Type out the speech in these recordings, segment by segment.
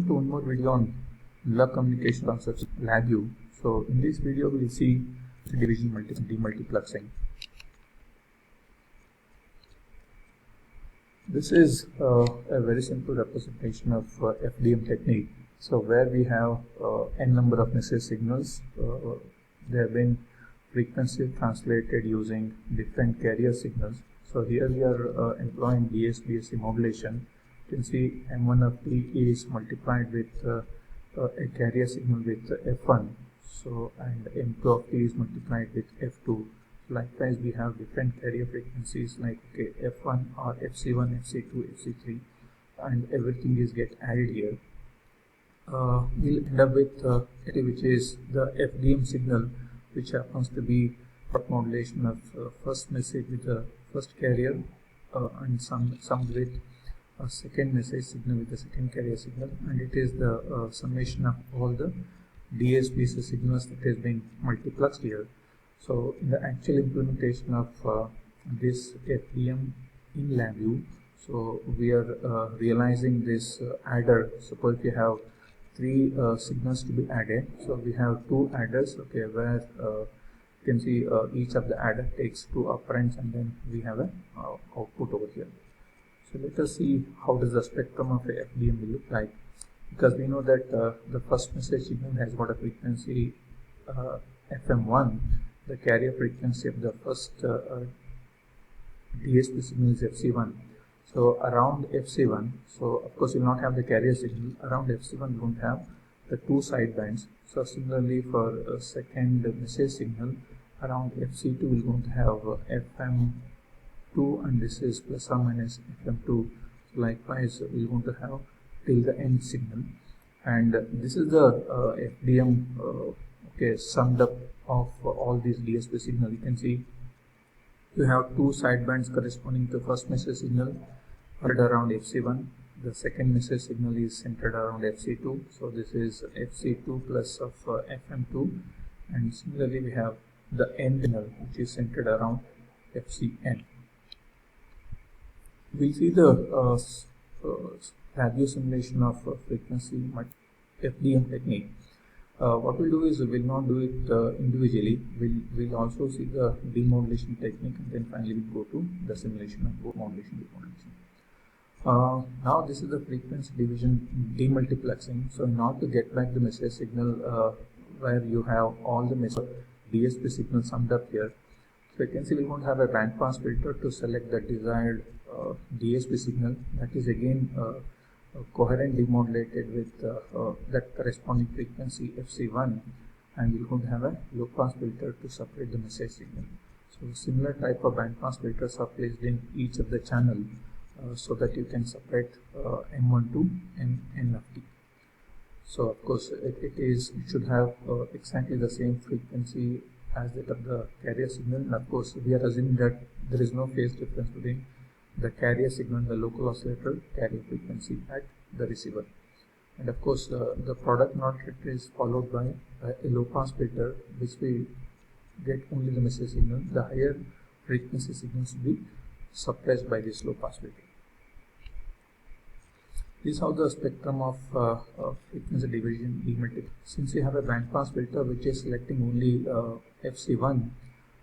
welcome to one more video on log communication concepts LabVIEW. So in this video we will see division demultiplexing. This is a very simple representation of FDM technique. So where we have n number of message signals, they have been frequency translated using different carrier signals. So here we are employing DS-BSC modulation. You can see M1 of t is multiplied with a carrier signal with F1. So and M2 of t is multiplied with F2. Likewise, we have different carrier frequencies like F1 or FC1, FC2, FC3, and everything is get added here. We'll end up with which is the FDM signal, which happens to be modulation of first message with the first carrier and some with a second message signal with the second carrier signal, and it is the summation of all the DS-BSC signals that is being multiplexed here. So in the actual implementation of this FDM in LabVIEW, so we are realizing this adder. Suppose you have three signals to be added. So we have two adders, where you can see each of the adder takes two operands, and then we have an output over here. So let us see how does the spectrum of a FDM will look like, because we know that the first message signal has got a frequency FM1. The carrier frequency of the first DSP signal is FC1. So around FC1, so of course you will not have the carrier signal. Around FC1 you won't have the two sidebands. So similarly for a second message signal, around FC2 we are going to have FM2, and this is plus or minus FM2. So likewise we are going to have till the end signal, and this is the FDM summed up of all these DSP signal. You can see you have two sidebands corresponding to first message signal centered around FC1. The second message signal is centered around FC2. So this is FC2 plus of FM2, and similarly we have the end signal which is centered around FCN. We see the LabVIEW simulation of frequency FDM technique. What we'll do is we'll not do it individually. We'll also see the demodulation technique, and then finally we'll go to the simulation of both modulation and demodulation. Now this is the frequency division demultiplexing. So in order to get back the message signal where you have all the message DSP signals summed up here, so you can see we won't have a bandpass filter to select the desired DSP signal. That is again coherent demodulated with that corresponding frequency FC1, and we're going to have a low pass filter to separate the message signal. So similar type of band pass filters are placed in each of the channel so that you can separate M1 to N of t. So of course it should have exactly the same frequency as that of the carrier signal, and of course we are assuming that there is no phase difference between the carrier signal and the local oscillator carrier frequency at the receiver. And of course the product not is followed by a low pass filter, which will get only the message signal. The higher frequency signals will be suppressed by this low pass filter. This is how the spectrum of frequency division demultiplexing. Since we have a band pass filter which is selecting only FC1,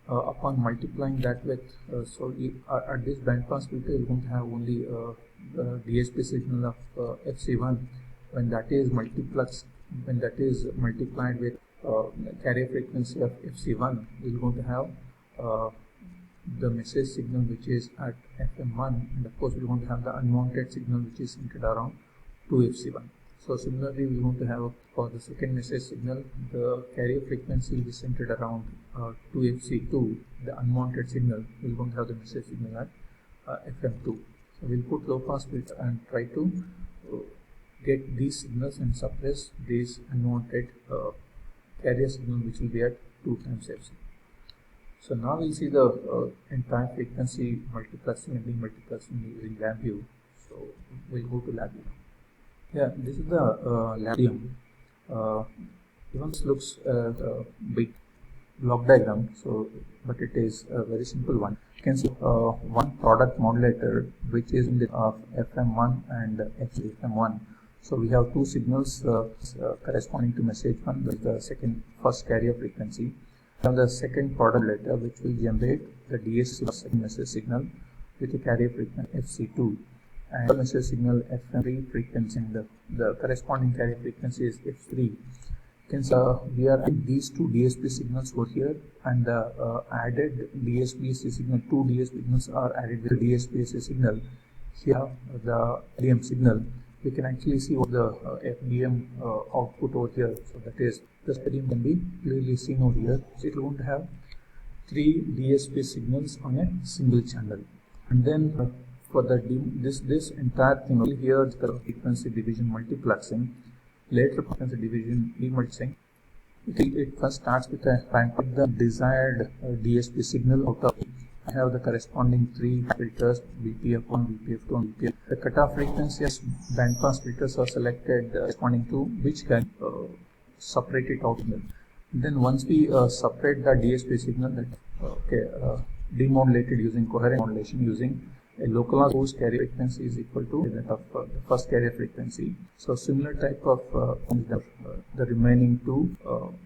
upon multiplying that with at this band pass filter you are going to have only the DSP signal of FC1. When that is multiplied with carrier frequency of FC1, we are going to have the message signal which is at FM1, and of course we are going to have the unwanted signal which is centered around 2FC1. So similarly we are going to have for the second message signal, the carrier frequency will be centered around 2FC2. The unwanted signal, we are going to have the message signal at FM2. So we'll put low pass filter and try to get these signals and suppress these unwanted carrier signal which will be at 2 times FC. So now we'll see the entire frequency multiplexing and demultiplexing using LabVIEW. So we'll go to LabVIEW. Yeah, this is the LabVIEW. Even this looks a big block diagram, but it is a very simple one. You can see one product modulator which is in the FM1 and FM1. So we have two signals corresponding to message one, the first carrier frequency. Now the second product letter, which will generate the DSP message signal with a carrier frequency FC2, and the message signal FM3 frequency, and the corresponding carrier frequency is F3. We are adding these two DSP signals over here, and the added DSPAC signal, two DSP signals are added with the DSPAC signal. Here the FDM signal, we can actually see what the FDM output over here. So that is, the FDM can be clearly seen over here. So it will have three DSP signals on a single channel, and then for the this entire thing over here, the frequency division multiplexing. Later frequency division demultiplexing. It first starts with the desired DSP signal out of it. I have the corresponding three filters, BPF1, BPF2, and BPF. The cutoff frequencies, bandpass filters are selected corresponding to which can separate it out. Then once we separate the DSP signal, demodulated using coherent modulation using a localized source carrier frequency is equal to that of the first carrier frequency. So similar type of the remaining two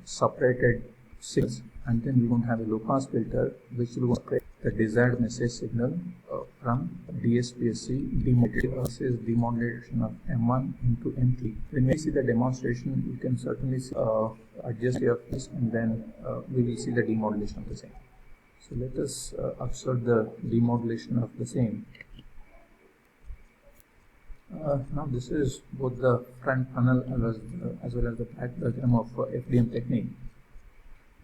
separated signals, and then we are going to have a low pass filter which will separate the desired message signal from DSPSC demodulation of M1 into M3. When we see the demonstration, you can certainly see, adjust your face, and then we will see the demodulation of the same. So let us observe the demodulation of the same. Now this is both the front panel as well as the back diagram of FDM technique.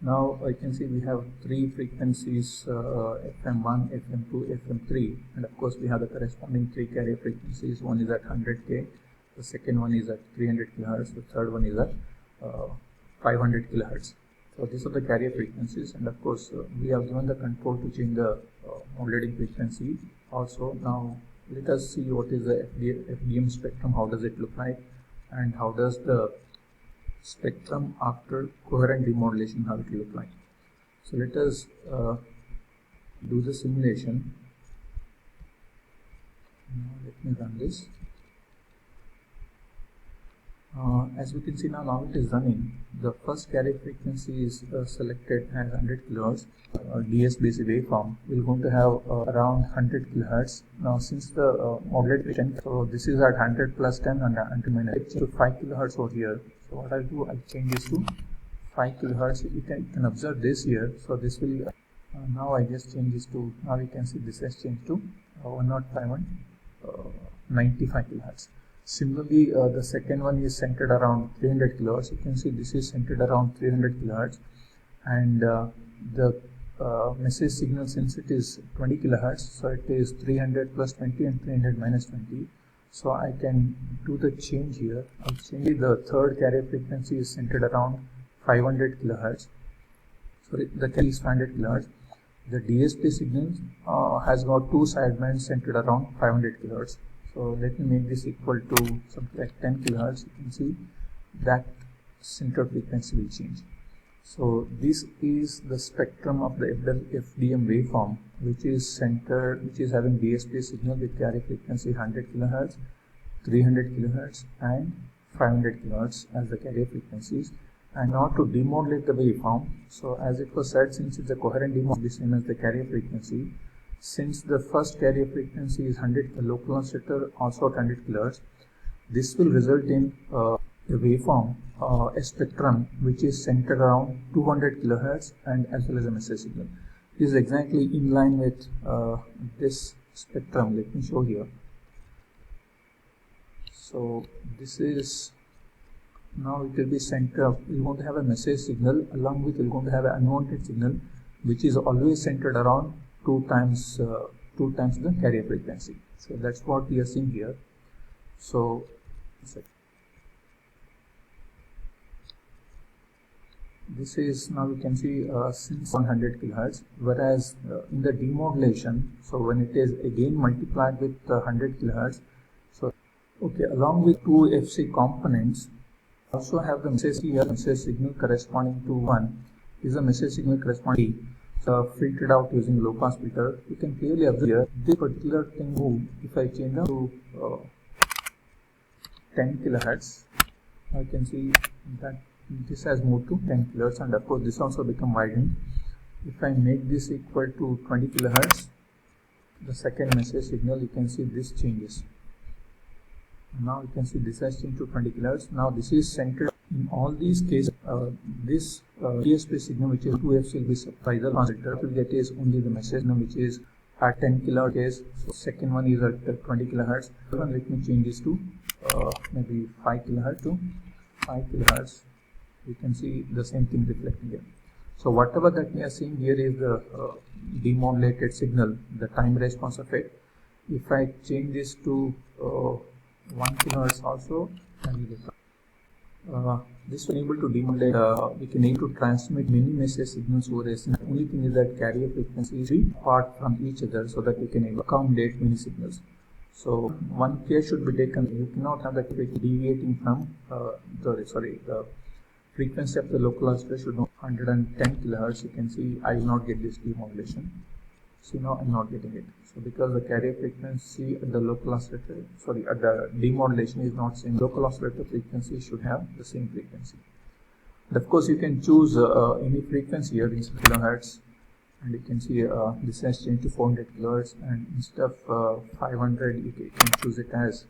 Now I can see we have three frequencies, FM1, FM2, FM3, and of course we have the corresponding three carrier frequencies. One is at 100K, the second one is at 300 kHz, the third one is at 500 kHz. So these are the carrier frequencies, and of course we have given the control to change the modulating frequency also. Now let us see what is the FDM spectrum, how does it look like, and how does the spectrum after coherent demodulation, how it will look like. So let us do the simulation. Now let me run this. As we can see now it is running. The first carrier frequency is selected as 100 kHz. DSPAC waveform we are going to have around 100 kHz. Now since the modulated, so this is at 100 plus 10 and 100 to 5 kHz over here. So what I'll do, I'll change this to 5 kHz. You can observe this here. So this will now I just change this to, now you can see this has changed to 105 and 95 kHz. Similarly, the second one is centered around 300 kHz. You can see this is centered around 300 kHz, and the message signal, since it is 20 kHz, so it is 300 plus 20 and 300 minus 20. So I can do the change here. I'll change the third carrier frequency is centered around 500 kHz. Sorry, the carrier is 500 kHz. The DSP signal has got two sidebands centered around 500 kHz. So let me make this equal to something like 10 kHz. You can see that center frequency will change. So this is the spectrum of the FDM waveform, which is having DSP signal with carrier frequency 100 kHz, 300 kHz, and 500 kHz as the carrier frequencies. And now to demodulate the waveform, so as it was said, since it's a coherent demodulation, the same as the carrier frequency. Since the first carrier frequency is 100, the local oscillator also at 100 kHz, this will result in a waveform, a spectrum which is centered around 200 kHz and as well as a message signal. This is exactly in line with this spectrum. Let me show here. So this is, now it will be centered, we are going to have a message signal, along with we are going to have an unwanted signal which is always centered around two times the carrier frequency. So that's what we are seeing here. So this is, now we can see since 100 kHz, whereas in the demodulation, so when it is again multiplied with 100 kHz, so okay, along with two FC components, also have the message here, message signal corresponding to 1 is a message signal corresponding to filtered out using low pass filter. You can clearly observe here this particular thing move. If I change to 10 kilohertz. Now you can see that this has moved to 10 kilohertz, and of course this also become widened. If I make this equal to 20 kilohertz, the second message signal, you can see this changes. Now you can see this has changed to 20 kilohertz. Now this is centered in all these cases. This DSP signal, which is 2F, will be supplied. The transmitter will get is only the message signal, which is at 10 kilohertz case. So second one is at 20 kilohertz. Let me change this to maybe 5 kilohertz to 5 kilohertz. You can see the same thing reflecting here. So whatever that we are seeing here is the demodulated signal, the time response of it. If I change this to 1 kilohertz also, this will able to demodulate. We can able to transmit many message signals over a signal. The only thing is that carrier frequencies be apart from each other, so that we can accommodate many signals. So one care should be taken. You cannot have the deviating from the frequency of the local oscillator should not 110 kilohertz. You can see I will not get this demodulation. See, now I'm not getting it. So because the carrier frequency at the local oscillator, at the demodulation is not same. Local oscillator frequency should have the same frequency. And of course, you can choose any frequency here in kilohertz, and you can see this has changed to 400 kilohertz, and instead of 500, you can choose it as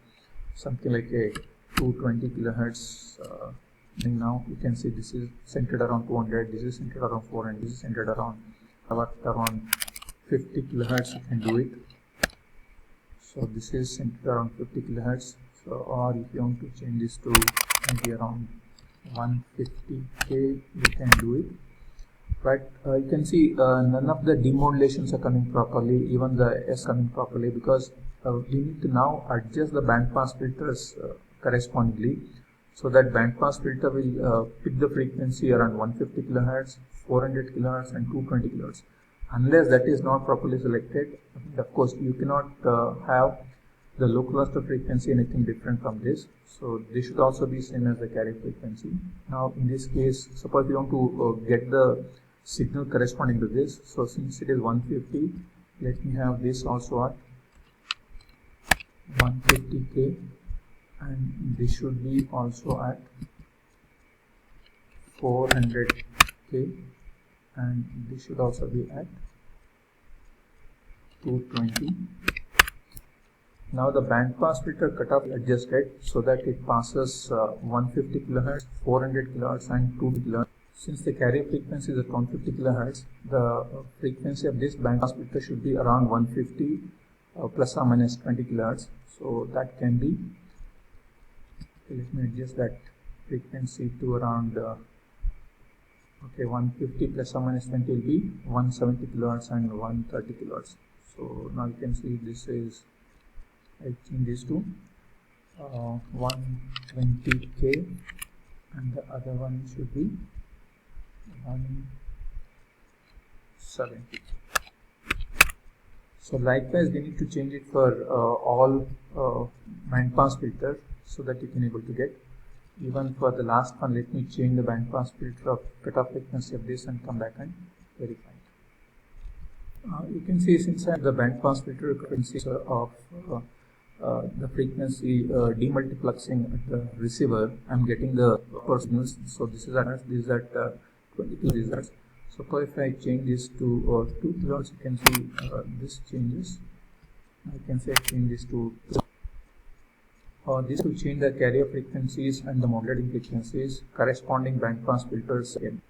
something like a 220 kilohertz. And now you can see this is centered around 200, this is centered around 400, this is centered around 50 kilohertz. You can do it. So this is centered around 50 kilohertz. So, or if you want to change this to maybe around 150k, you can do it. But you can see none of the demodulations are coming properly, even the S coming properly, because we need to now adjust the bandpass filters correspondingly. So that bandpass filter will pick the frequency around 150 kilohertz, 400 kilohertz, and 220 kilohertz. Unless that is not properly selected, of course you cannot have the local oscillator frequency anything different from this. So this should also be same as the carrier frequency. Now in this case, suppose you want to get the signal corresponding to this. So since it is 150, let me have this also at 150k, and this should be also at 400k, and this should also be at 220. Now the bandpass filter cutoff adjusted so that it passes 150 kilohertz, 400 kilohertz, and 2 kilohertz. Since the carrier frequency is at 150 kilohertz, the frequency of this bandpass filter should be around 150 plus or minus 20 kilohertz. So that can be. Okay, let me adjust that frequency to around 150 plus or minus 20 will be 170 kilohertz and 130 kilohertz. So now you can see this is, I change this to 120k, and the other one should be 170. So likewise we need to change it for all bandpass filter, so that you can able to get. Even for the last one, let me change the bandpass filter of cutoff frequency of this and come back and verify it. You can see since I have the bandpass filter frequency of the frequency demultiplexing at the receiver, I'm getting the upper signals. So this is at 20 kilohertz. So if I change this to 2 kilohertz, you can see this changes. I can say change this to this will change the carrier frequencies and the modulating frequencies corresponding bandpass filters again.